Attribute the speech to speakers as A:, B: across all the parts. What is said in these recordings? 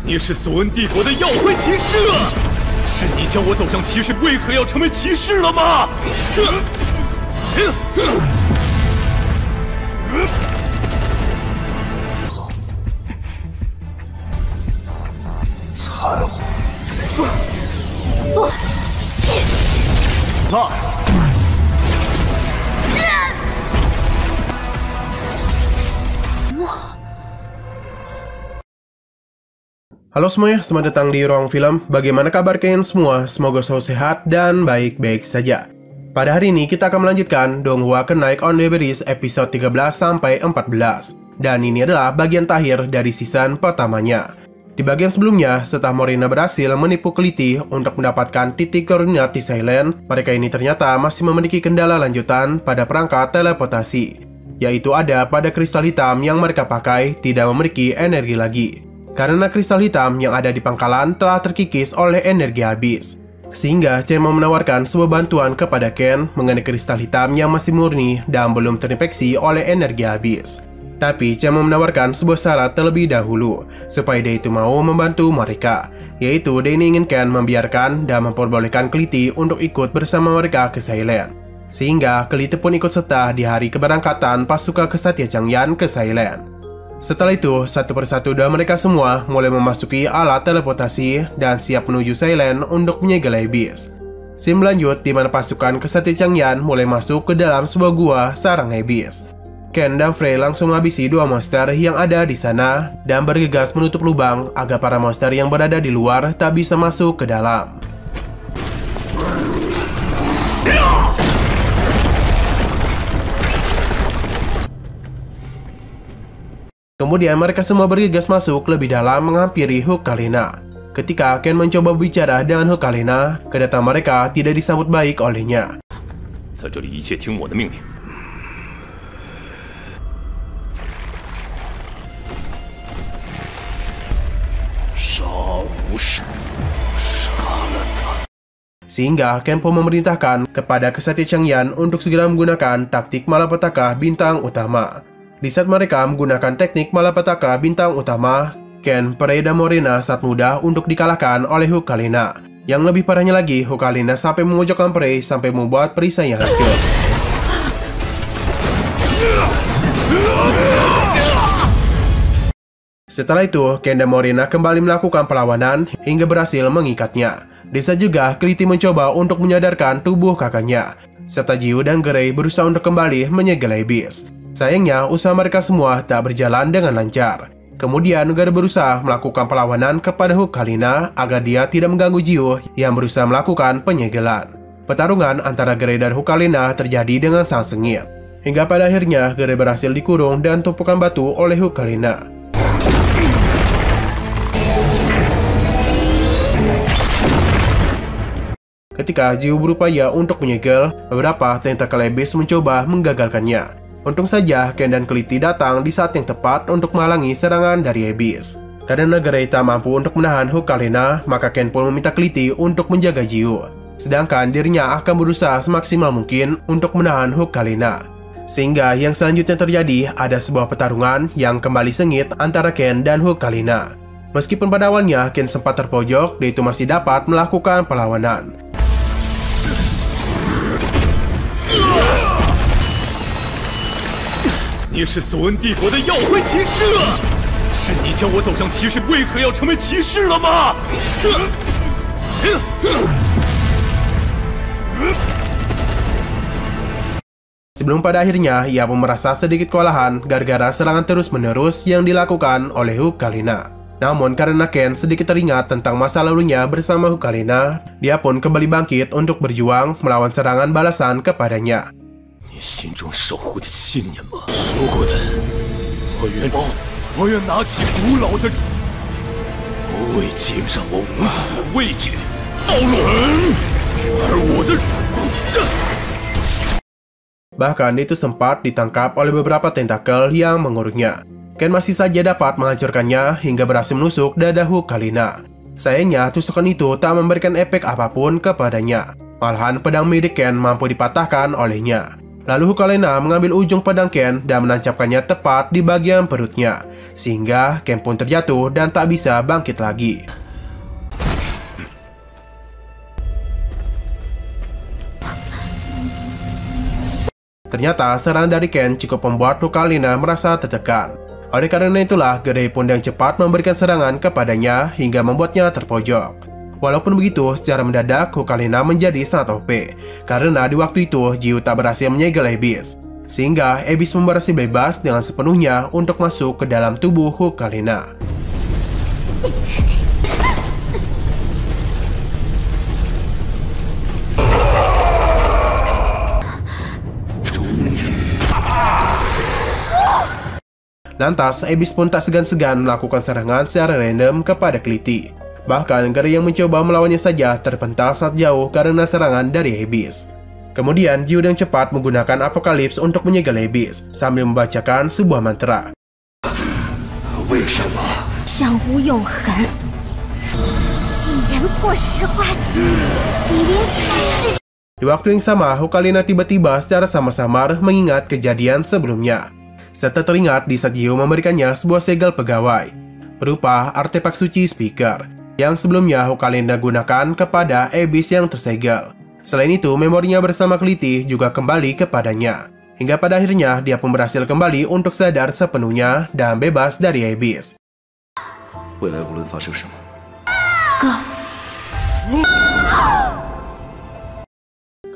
A: 你是索恩帝国的耀辉骑士啊！是你教我走上骑士为何要成为骑士了吗？
B: 残酷！Halo
C: semuanya, selamat datang di Ruang Film. Bagaimana kabar kalian semua? Semoga selalu sehat dan baik-baik saja. Pada hari ini kita akan melanjutkan Donghua Knights on the Berries episode 13-14. Dan ini adalah bagian terakhir dari season pertamanya. Di bagian sebelumnya, setelah Morina berhasil menipu Keliti untuk mendapatkan titik koordinat di Silent, mereka ini ternyata masih memiliki kendala lanjutan pada perangkat teleportasi, yaitu ada pada kristal hitam yang mereka pakai tidak memiliki energi lagi. Karena kristal hitam yang ada di pangkalan telah terkikis oleh energi habis. Sehingga Chen mau menawarkan sebuah bantuan kepada Ken mengenai kristal hitam yang masih murni dan belum terinfeksi oleh energi habis. Tapi Chen mau menawarkan sebuah syarat terlebih dahulu, supaya dia itu mau membantu mereka. Yaitu dia ini ingin Ken membiarkan dan memperbolehkan Keliti untuk ikut bersama mereka ke Silent. Sehingga Keliti pun ikut serta di hari keberangkatan pasukan Kesatria Changyan ke Silent. Setelah itu, satu persatu dari mereka semua mulai memasuki alat teleportasi dan siap menuju Silent untuk menyegel Abyss. Scene berlanjut di mana pasukan Kesatria Changyan mulai masuk ke dalam sebuah gua sarang Abyss. Ken dan Frey langsung menghabisi dua monster yang ada di sana dan bergegas menutup lubang agar para monster yang berada di luar tak bisa masuk ke dalam. Kemudian mereka semua bergegas masuk lebih dalam menghampiri Hukalina. Ketika Ken mencoba berbicara dengan Hukalina, kedatangan mereka tidak disambut baik olehnya. Sehingga Ken pun memerintahkan kepada Kesatria Changyan untuk segera menggunakan taktik malapetaka bintang utama. Di saat mereka menggunakan teknik malapetaka bintang utama, Ken, Frey dan Morina sangat mudah untuk dikalahkan oleh Hukalina. Yang lebih parahnya lagi, Hukalina sampai memojokkan Frey sampai membuat perisainya hancur. Setelah itu, Ken dan Morina kembali melakukan perlawanan hingga berhasil mengikatnya. Di saat juga, Keliti mencoba untuk menyadarkan tubuh kakaknya, serta Jiu dan Grey berusaha untuk kembali menyegel Abyss. Sayangnya, usaha mereka semua tak berjalan dengan lancar. Kemudian, Grey berusaha melakukan perlawanan kepada Hukalina agar dia tidak mengganggu Jiu yang berusaha melakukan penyegelan. Pertarungan antara Grey dan Hukalina terjadi dengan sangat sengit. Hingga pada akhirnya, Grey berhasil dikurung dan tumpukan batu oleh Hukalina. Ketika Jiu berupaya untuk menyegel, beberapa tentakel Abyss mencoba menggagalkannya. Untung saja Ken dan Keliti datang di saat yang tepat untuk menghalangi serangan dari Abyss. Karena Grey tak mampu untuk menahan Hukalina, maka Ken pun meminta Keliti untuk menjaga Jiu. Sedangkan dirinya akan berusaha semaksimal mungkin untuk menahan Hukalina. Sehingga yang selanjutnya terjadi ada sebuah pertarungan yang kembali sengit antara Ken dan Hukalina. Meskipun pada awalnya Ken sempat terpojok, dia itu masih dapat melakukan perlawanan.
A: 你是索恩帝国的耀辉骑士啊！是你教我走上骑士为何要成为骑士了吗？
C: Sebelum pada akhirnya ia pun merasa sedikit kewalahan gara-gara serangan terus-menerus yang dilakukan oleh Hukalina. Namun karena Ken sedikit teringat tentang masa lalunya bersama Hukalina, dia pun kembali bangkit untuk berjuang melawan serangan balasan kepadanya.
A: 你心中守护的信念吗？说过的，我愿拿起古老的，不为肩上我无所畏惧，刀轮，而我的。
C: Bahkan itu sempat ditangkap oleh beberapa tentakel yang mengurungnya. Ken masih saja dapat menghancurkannya hingga berhasil menusuk dada Hukalina. Sayangnya tusukan itu tak memberikan efek apapun kepadanya. Malahan pedang milik Ken mampu dipatahkan olehnya. Lalu Hukalena mengambil ujung pedang Ken dan menancapkannya tepat di bagian perutnya, sehingga Ken pun terjatuh dan tak bisa bangkit lagi. Ternyata serangan dari Ken cukup membuat Hukalena merasa tertekan. Oleh karena itulah, Gedai pun dengan cepat memberikan serangan kepadanya hingga membuatnya terpojok. Walaupun begitu, secara mendadak Hukalena menjadi sangat OP, karena di waktu itu Jiu tak berhasil menyegel Abyss, sehingga Abyss berhasil bebas dengan sepenuhnya untuk masuk ke dalam tubuh Hukalena. Lantas, Abyss pun tak segan-segan melakukan serangan secara random kepada Clitty. Bahkan, Gary yang mencoba melawannya saja terpental sangat jauh karena serangan dari Abyss. Kemudian, Jiu dengan cepat menggunakan Apocalypse untuk menyegel Abyss, sambil membacakan sebuah mantra. Di waktu yang sama, Hukalena tiba-tiba secara samar-samar mengingat kejadian sebelumnya. Serta teringat di saat Jiu memberikannya sebuah segel pegawai, berupa artefak suci speaker, yang sebelumnya Hukalena gunakan kepada Abyss yang tersegel. Selain itu, memorinya bersama Clitty juga kembali kepadanya. Hingga pada akhirnya, dia pun berhasil kembali untuk sadar sepenuhnya dan bebas dari Abyss.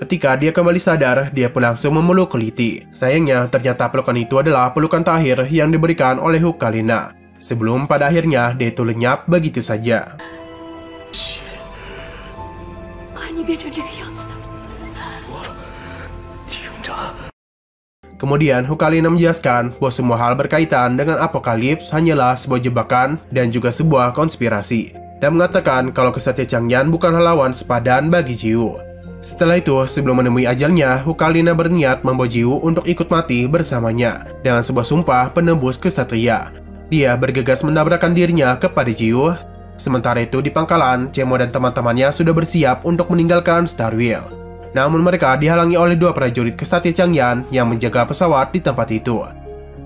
C: Ketika dia kembali sadar, dia pun langsung memeluk Clitty. Sayangnya, ternyata pelukan itu adalah pelukan terakhir yang diberikan oleh Hukalena, sebelum pada akhirnya dia itu lenyap begitu saja. Kemudian Hukalena menjelaskan bahwa semua hal berkaitan dengan Apocalypse hanyalah sebuah jebakan dan juga sebuah konspirasi, dan mengatakan kalau Kesatria Changyan bukanlah lawan sepadan bagi Jiu. Setelah itu, sebelum menemui ajalnya, Hukalena berniat membawa Jiu untuk ikut mati bersamanya dengan sebuah sumpah penembus kesatria. Dia bergegas menabrakkan dirinya kepada Jiu. Sementara itu di pangkalan, Chemo dan teman-temannya sudah bersiap untuk meninggalkan Starwheel. Namun mereka dihalangi oleh dua prajurit Kesatria Changyan yang menjaga pesawat di tempat itu.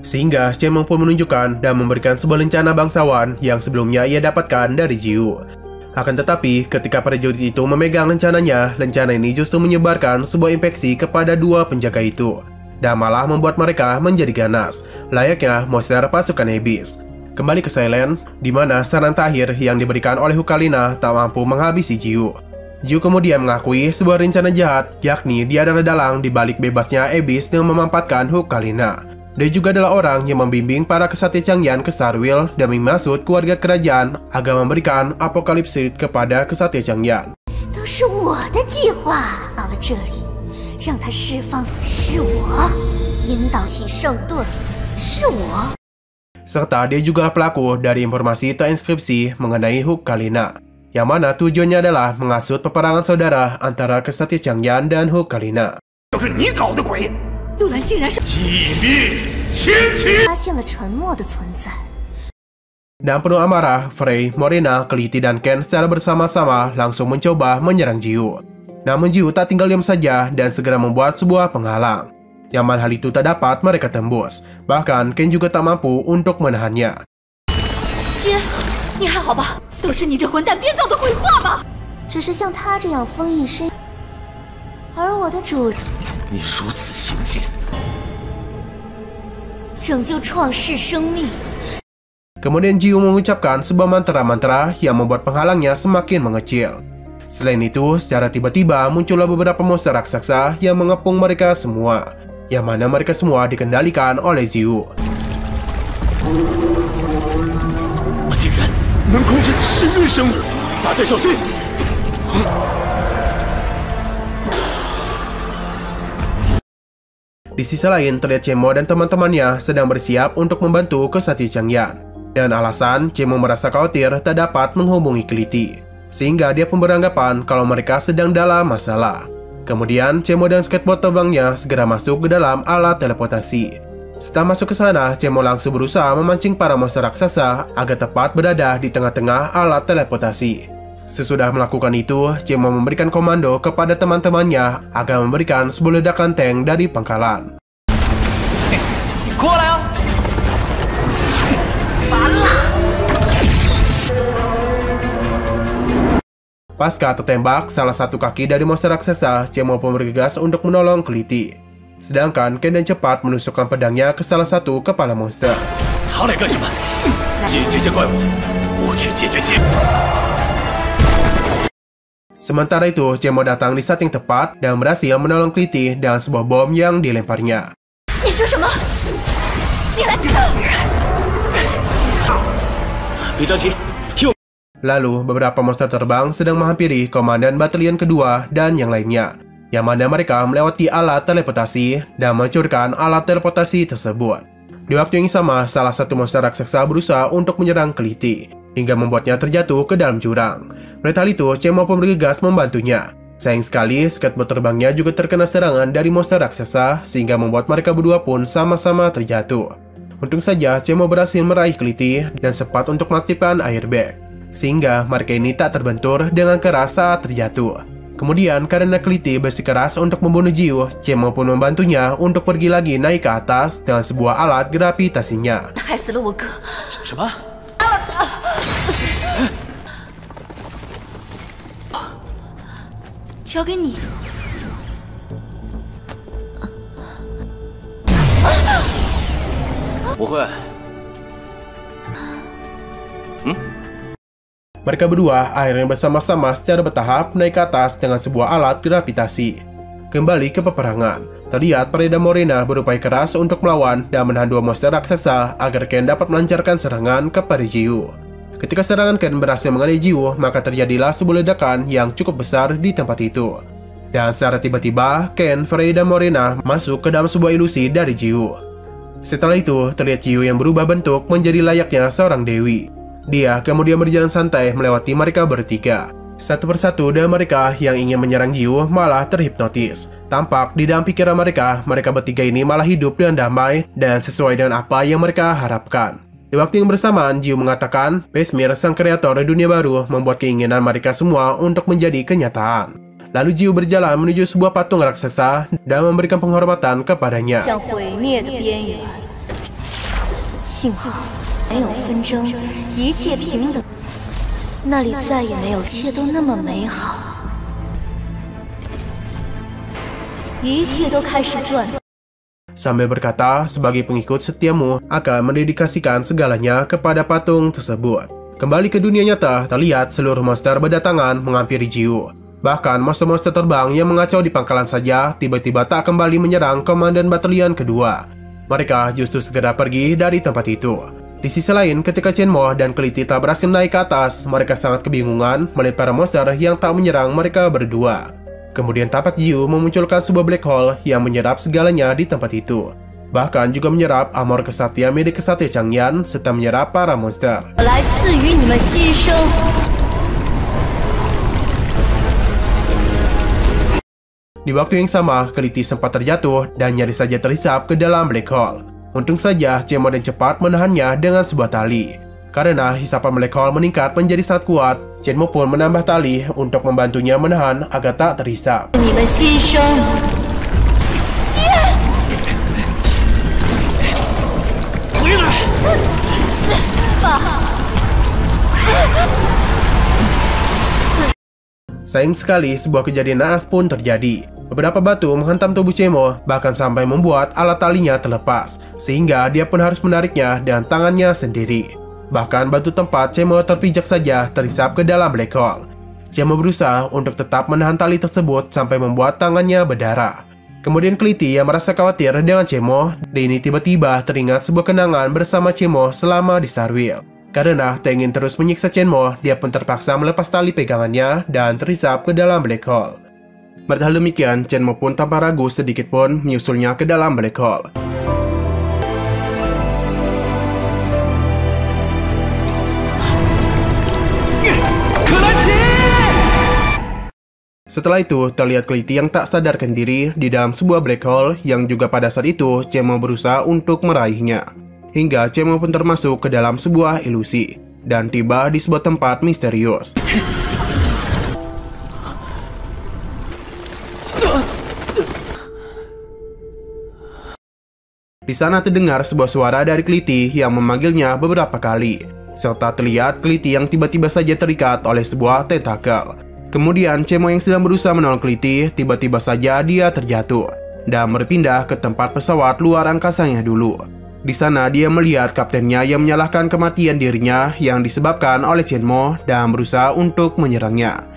C: Sehingga Chemo pun menunjukkan dan memberikan sebuah lencana bangsawan yang sebelumnya ia dapatkan dari Jiu. Akan tetapi, ketika prajurit itu memegang lencananya, lencana ini justru menyebarkan sebuah infeksi kepada dua penjaga itu, dan malah membuat mereka menjadi ganas, layaknya monster pasukan Abyss. Kembali ke Silent, di mana serangan terakhir yang diberikan oleh Hukalena tak mampu menghabisi Jiu. Jiu kemudian mengakui sebuah rencana jahat, yakni dia adalah dalang di balik bebasnya Abyss dengan memampatkan Hukalena. Dia juga adalah orang yang membimbing para Kesatria Changyan ke Starwheel demi maksud keluarga kerajaan agar memberikan Apocalypse Seed kepada Kesatria Changyan. Serta dia juga pelaku dari informasi terinskripsi mengenai Hukalena, yang mana tujuannya adalah menghasut peperangan saudara antara Kesatria Changyan dan Hukalena. Dan penuh amarah, Frey, Morena, Clitty, dan Ken secara bersama-sama langsung mencoba menyerang Jiu. Namun Jiu tak tinggal diam saja dan segera membuat sebuah penghalang, yang mana hal itu tak dapat mereka tembus. Bahkan Ken juga tak mampu untuk menahannya. Kemudian Jiu mengucapkan sebuah mantra-mantra yang membuat penghalangnya semakin mengecil. Selain itu, secara tiba-tiba muncullah beberapa monster raksasa yang mengepung mereka semua, yang mana mereka semua dikendalikan oleh Jiu. Di sisi lain, terlihat Chemo dan teman-temannya sedang bersiap untuk membantu Kesatria Changyan. Dan alasan, Chemo merasa khawatir tak dapat menghubungi Clitty, sehingga dia pun beranggapan kalau mereka sedang dalam masalah. Kemudian, Chemo dan skateboard terbangnya segera masuk ke dalam alat teleportasi. Setelah masuk ke sana, Chemo langsung berusaha memancing para monster raksasa agar tepat berada di tengah-tengah alat teleportasi. Sesudah melakukan itu, Cemo memberikan komando kepada teman-temannya agar memberikan sebuah ledakan tank dari pangkalan. Pasca tertembak salah satu kaki dari monster raksasa, Cemo pun bergegas untuk menolong Keliti. Sedangkan Ken dan cepat menusukkan pedangnya ke salah satu kepala monster. Sementara itu, Cemo datang di saat yang tepat dan berhasil menolong Keliti dengan sebuah bom yang dilemparnya. Lalu, beberapa monster terbang sedang menghampiri komandan batalion kedua dan yang lainnya, yang mana mereka melewati alat teleportasi dan mencurkan alat teleportasi tersebut. Di waktu yang sama, salah satu monster raksasa berusaha untuk menyerang Keliti, hingga membuatnya terjatuh ke dalam jurang. Melihat hal itu, Cemo pun bergegas membantunya. Sayang sekali, skateboard terbangnya juga terkena serangan dari monster raksasa, sehingga membuat mereka berdua pun sama-sama terjatuh. Untung saja, Cemo berhasil meraih Keliti dan sempat untuk mengaktifkan airbag, sehingga mereka ini tak terbentur dengan keras saat terjatuh. Kemudian, karena Keliti bersikeras untuk membunuh Jiu, Cemo pun membantunya untuk pergi lagi naik ke atas dengan sebuah alat gravitasinya. Mereka berdua akhirnya bersama-sama secara bertahap naik ke atas dengan sebuah alat gravitasi. Kembali ke peperangan, terlihat Peredam Morena berupaya keras untuk melawan dan menahan dua monster raksasa agar Ken dapat melancarkan serangan kepada Jiu. Ketika serangan Ken berhasil mengenai Jiu, maka terjadilah sebuah ledakan yang cukup besar di tempat itu. Dan secara tiba-tiba, Ken, Freya, dan Morena masuk ke dalam sebuah ilusi dari Jiu. Setelah itu, terlihat Jiu yang berubah bentuk menjadi layaknya seorang dewi. Dia kemudian berjalan santai melewati mereka bertiga. Satu persatu dari mereka yang ingin menyerang Jiu malah terhipnotis. Tampak di dalam pikiran mereka bertiga ini malah hidup dengan damai dan sesuai dengan apa yang mereka harapkan. Di waktu yang bersamaan, Jiu mengatakan Besmir, sang kreator dunia baru, membuat keinginan mereka semua untuk menjadi kenyataan. Lalu Jiu berjalan menuju sebuah patung raksasa dan memberikan penghormatan kepadanya. Sambil berkata, sebagai pengikut setiamu akan mendedikasikan segalanya kepada patung tersebut. Kembali ke dunia nyata, terlihat seluruh monster berdatangan menghampiri Jiu. Bahkan monster-monster terbang yang mengacau di pangkalan saja tiba-tiba tak kembali menyerang komandan batalion kedua. Mereka justru segera pergi dari tempat itu. Di sisi lain, ketika Chenmo dan Keliti tak berhasil naik ke atas, mereka sangat kebingungan melihat para monster yang tak menyerang mereka berdua. Kemudian tampak Jiu memunculkan sebuah black hole yang menyerap segalanya di tempat itu. Bahkan juga menyerap armor kesatria milik kesatria Changyan serta menyerap para monster. Di waktu yang sama, Keliti sempat terjatuh dan nyaris saja terhisap ke dalam black hole. Untung saja, Cemo dan cepat menahannya dengan sebuah tali. Karena hisapan black hole meningkat menjadi sangat kuat, Chenmo pun menambah tali untuk membantunya menahan agar tak terhisap. Sayang sekali, sebuah kejadian naas pun terjadi. Beberapa batu menghantam tubuh Cemo, bahkan sampai membuat alat talinya terlepas, sehingga dia pun harus menariknya dengan tangannya sendiri. Bahkan batu tempat Cemo terpijak saja terhisap ke dalam black hole. Cemo berusaha untuk tetap menahan tali tersebut sampai membuat tangannya berdarah. Kemudian Keliti yang merasa khawatir dengan Cemo, dan ini tiba-tiba teringat sebuah kenangan bersama Cemo selama di Starwheel. Karena tak ingin terus menyiksa Chenmo, dia pun terpaksa melepas tali pegangannya dan terhisap ke dalam black hole. Padahal demikian, Chenmo pun tanpa ragu sedikit pun menyusulnya ke dalam black hole. Setelah itu, terlihat Keliti yang tak sadarkan diri di dalam sebuah black hole yang juga pada saat itu Chenmo berusaha untuk meraihnya. Hingga Chenmo pun termasuk ke dalam sebuah ilusi dan tiba di sebuah tempat misterius. Di sana terdengar sebuah suara dari Keliti yang memanggilnya beberapa kali, serta terlihat Keliti yang tiba-tiba saja terikat oleh sebuah tentakel. Kemudian Cemo yang sedang berusaha menolong Keliti, tiba-tiba saja dia terjatuh dan berpindah ke tempat pesawat luar angkasanya dulu. Di sana dia melihat kaptennya yang menyalahkan kematian dirinya yang disebabkan oleh Chenmo dan berusaha untuk menyerangnya.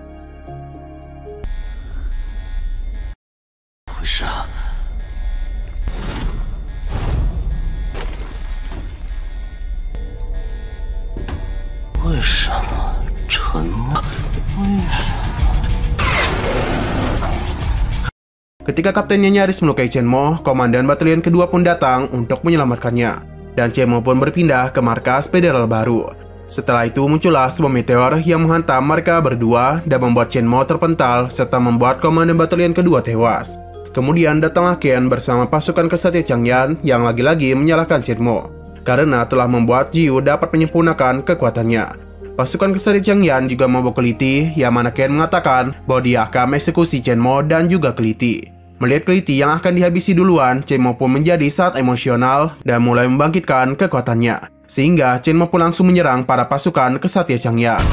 C: Ketika kaptennya nyaris melukai Chenmo, komandan batalion kedua pun datang untuk menyelamatkannya, dan Chenmo pun berpindah ke markas federal baru. Setelah itu muncullah sebuah meteor yang menghantam mereka berdua dan membuat Chenmo terpental serta membuat komandan batalion kedua tewas. Kemudian datanglah Ken bersama pasukan Kesatria Changyan yang lagi-lagi menyalahkan Chenmo karena telah membuat Jiu dapat menyempurnakan kekuatannya. Pasukan Kesatria Changyan juga membawa Keliti, yang mana Ken mengatakan bahwa dia akan mengeksekusi Chenmo dan juga Keliti. Melihat Keliti yang akan dihabisi duluan, Chenmo pun menjadi sangat emosional dan mulai membangkitkan kekuatannya, sehingga Chenmo pun langsung menyerang para pasukan Kesatria Changyan.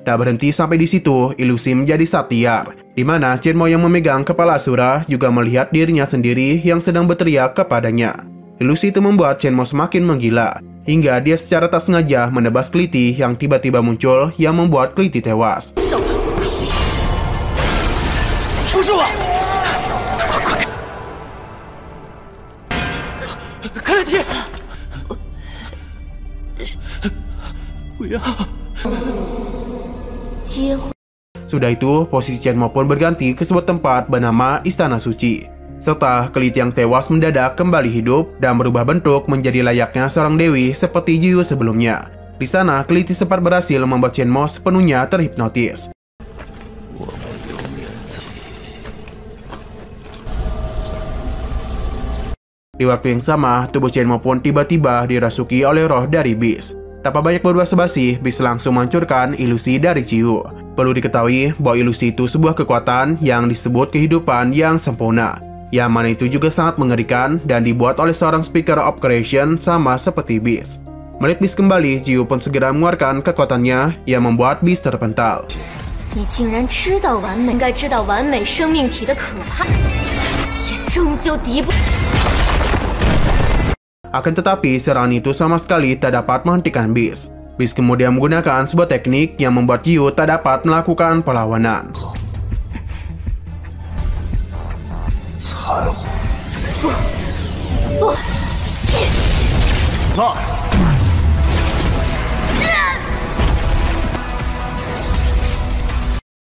C: Tak berhenti sampai di situ, ilusi menjadi sangat liar, di mana Chenmo yang memegang kepala Asura juga melihat dirinya sendiri yang sedang berteriak kepadanya. Ilusi itu membuat Chenmo semakin menggila, hingga dia secara tak sengaja menebas Keliti yang tiba-tiba muncul yang membuat Keliti tewas. Sudah itu, posisi Chenmo pun berganti ke sebuah tempat bernama Istana Suci. Serta Keliti yang tewas mendadak kembali hidup dan berubah bentuk menjadi layaknya seorang dewi seperti Jiu sebelumnya. Di sana, Keliti sempat berhasil membuat Chenmo sepenuhnya terhipnotis. Di waktu yang sama, tubuh Chenmo pun tiba-tiba dirasuki oleh roh dari Beast. Tanpa banyak berbasa-basi, Beast langsung menghancurkan ilusi dari Jiu. Perlu diketahui bahwa ilusi itu sebuah kekuatan yang disebut kehidupan yang sempurna, yang mana itu juga sangat mengerikan dan dibuat oleh seorang speaker of creation sama seperti Beast. Melihat Beast kembali, Jiu pun segera mengeluarkan kekuatannya yang membuat Beast terpental. Akan tetapi, serangan itu sama sekali tak dapat menghentikan Beast. Beast kemudian menggunakan sebuah teknik yang membuat Jiu tak dapat melakukan perlawanan.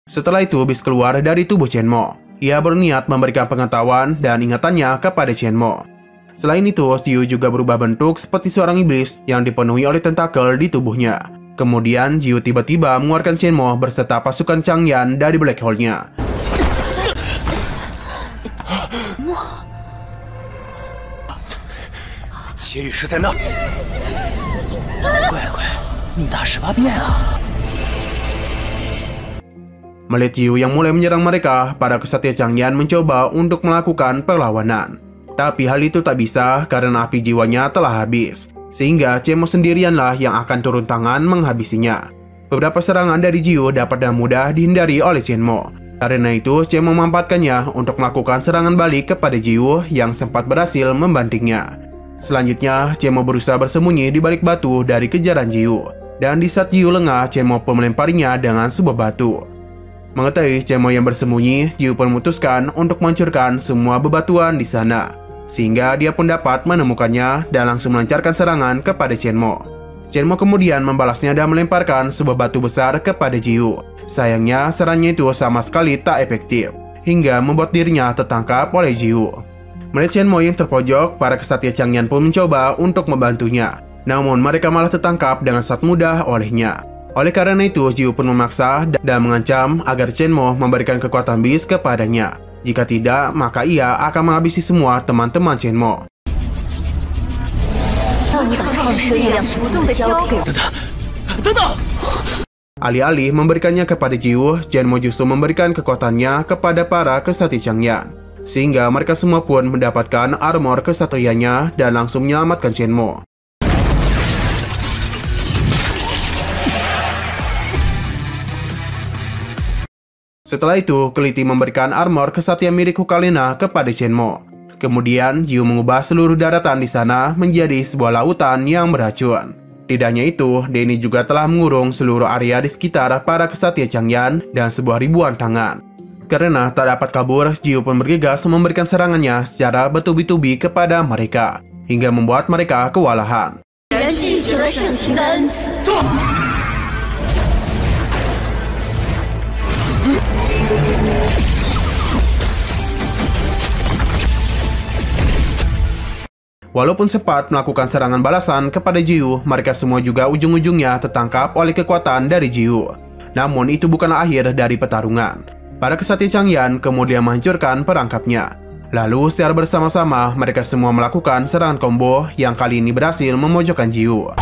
C: Setelah itu, Beast keluar dari tubuh Chenmo. Ia berniat memberikan pengetahuan dan ingatannya kepada Chenmo. Selain itu, Jiu juga berubah bentuk seperti seorang iblis yang dipenuhi oleh tentakel di tubuhnya. Kemudian, Jiu tiba-tiba mengeluarkan Chenmo berserta pasukan Changyan dari black hole-nya. Melihat Jiu yang mulai menyerang mereka, para Kesatria Changyan mencoba untuk melakukan perlawanan. Tapi hal itu tak bisa karena api jiwanya telah habis, sehingga Chenmo sendirianlah yang akan turun tangan menghabisinya. Beberapa serangan dari Jiu dapat dengan mudah dihindari oleh Chenmo. Karena itu, Chenmo memanfaatkannya untuk melakukan serangan balik kepada Jiu yang sempat berhasil membantingnya. Selanjutnya, Chenmo berusaha bersembunyi di balik batu dari kejaran Jiu. Dan di saat Jiu lengah, Chenmo pun melemparinya dengan sebuah batu. Mengetahui Chenmo yang bersembunyi, Jiu pun memutuskan untuk menghancurkan semua bebatuan di sana, sehingga dia pun dapat menemukannya dan langsung melancarkan serangan kepada Chenmo. Chenmo kemudian membalasnya dan melemparkan sebuah batu besar kepada Jiu. Sayangnya, serangannya itu sama sekali tak efektif, hingga membuat dirinya tertangkap oleh Jiu. Melihat Chenmo yang terpojok, para Kesatria Changyan pun mencoba untuk membantunya. Namun mereka malah tertangkap dengan sangat mudah olehnya. Oleh karena itu, Jiu pun memaksa dan mengancam agar Chenmo memberikan kekuatan Beast kepadanya. Jika tidak, maka ia akan menghabisi semua teman-teman Chenmo. Alih-alih memberikannya kepada Jiwoo, Shenmue justru memberikan kekuatannya kepada para kesatria Changyan. Sehingga mereka semua pun mendapatkan armor kesatrianya dan langsung menyelamatkan Shenmue. Setelah itu, Keliti memberikan armor kesatria milik Hukalena kepada Shenmue. Kemudian, Jiwoo mengubah seluruh daratan di sana menjadi sebuah lautan yang beracun. Tidak hanya itu, Denny juga telah mengurung seluruh area di sekitar para kesatria Changyan dan sebuah ribuan tangan. Karena tak dapat kabur, Jiwoo pun bergegas memberikan serangannya secara bertubi-tubi kepada mereka, hingga membuat mereka kewalahan. Walaupun sempat melakukan serangan balasan kepada Jiwoo, mereka semua juga ujung-ujungnya tertangkap oleh kekuatan dari Jiwoo. Namun itu bukanlah akhir dari pertarungan. Para kesatria Changyan kemudian menghancurkan perangkapnya. Lalu secara bersama-sama mereka semua melakukan serangan combo yang kali ini berhasil memojokkan Jiwoo.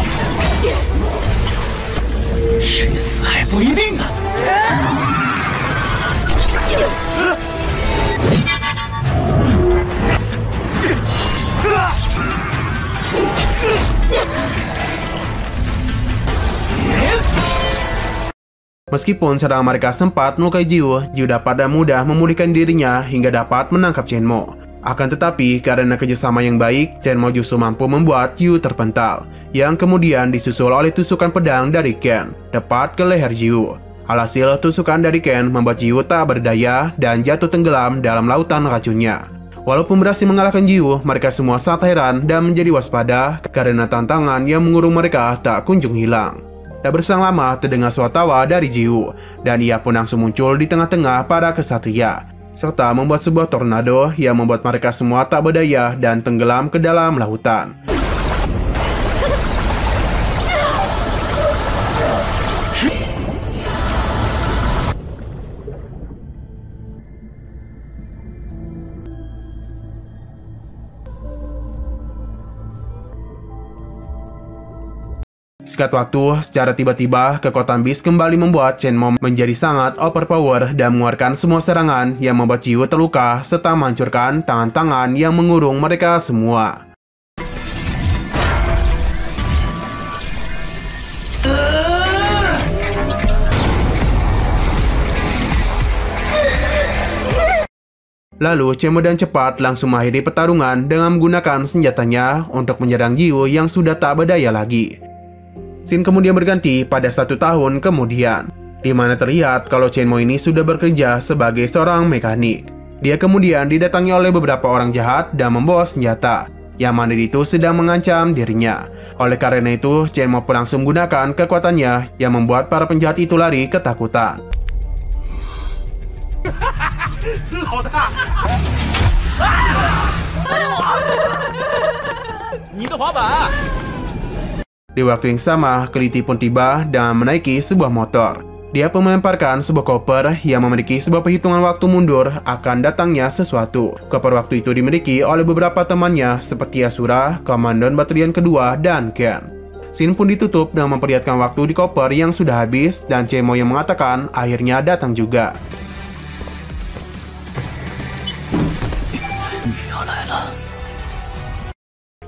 C: Meskipun serangan mereka sempat melukai Jiwoo dapat dan mudah memulihkan dirinya hingga dapat menangkap Shenmue. Akan tetapi, karena kerjasama yang baik, Shenmue justru mampu membuat Jiwoo terpental, yang kemudian disusul oleh tusukan pedang dari Ken, tepat ke leher Jiwoo. Alhasil, tusukan dari Ken membuat Jiwoo tak berdaya dan jatuh tenggelam dalam lautan racunnya. Walaupun berhasil mengalahkan Jiwoo, mereka semua sangat heran dan menjadi waspada karena tantangan yang mengurung mereka tak kunjung hilang. Tak berselang lama terdengar suara tawa dari Jiwoo, dan ia pun langsung muncul di tengah-tengah para kesatria, serta membuat sebuah tornado yang membuat mereka semua tak berdaya dan tenggelam ke dalam lautan. Singkat waktu, secara tiba-tiba, kekuatan Beast kembali membuat Shenmue menjadi sangat overpower dan mengeluarkan semua serangan yang membuat Jiwoo terluka serta menghancurkan tangan-tangan yang mengurung mereka semua. Lalu, Shenmue dan cepat langsung mengakhiri pertarungan dengan menggunakan senjatanya untuk menyerang Jiwoo yang sudah tak berdaya lagi. Scene kemudian berganti pada 1 tahun kemudian, di mana terlihat kalau Shenmue ini sudah bekerja sebagai seorang mekanik. Dia kemudian didatangi oleh beberapa orang jahat dan membawa senjata, yang mana itu sedang mengancam dirinya. Oleh karena itu, Shenmue pun langsung menggunakan kekuatannya yang membuat para penjahat itu lari ketakutan. Di waktu yang sama, Keliti pun tiba dan menaiki sebuah motor. Dia pun melemparkan sebuah koper yang memiliki sebuah perhitungan waktu mundur akan datangnya sesuatu. Koper waktu itu dimiliki oleh beberapa temannya seperti Asura, Komandan Batalion Kedua, dan Ken. Scene pun ditutup dengan memperlihatkan waktu di koper yang sudah habis dan Shenmue yang mengatakan akhirnya datang juga.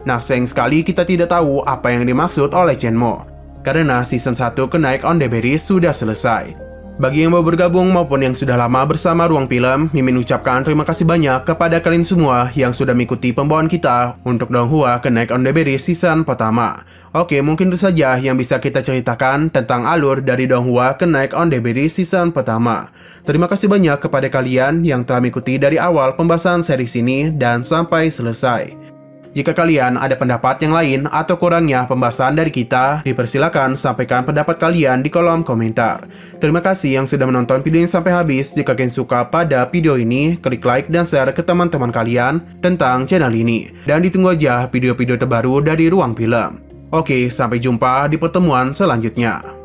C: Nah, sayang sekali kita tidak tahu apa yang dimaksud oleh Shenmue, karena season 1 Knights of the Berries sudah selesai. Bagi yang mau bergabung maupun yang sudah lama bersama Ruang Film, Mimin ucapkan terima kasih banyak kepada kalian semua yang sudah mengikuti pembawaan kita untuk Donghua Knights of the Berries season pertama. Oke, mungkin itu saja yang bisa kita ceritakan tentang alur dari Donghua Knights of the Berries season pertama. Terima kasih banyak kepada kalian yang telah mengikuti dari awal pembahasan series ini dan sampai selesai. Jika kalian ada pendapat yang lain atau kurangnya pembahasan dari kita, dipersilakan sampaikan pendapat kalian di kolom komentar. Terima kasih yang sudah menonton video ini sampai habis. Jika kalian suka pada video ini, klik like dan share ke teman-teman kalian tentang channel ini. Dan ditunggu aja video-video terbaru dari Ruang Film. Oke, sampai jumpa di pertemuan selanjutnya.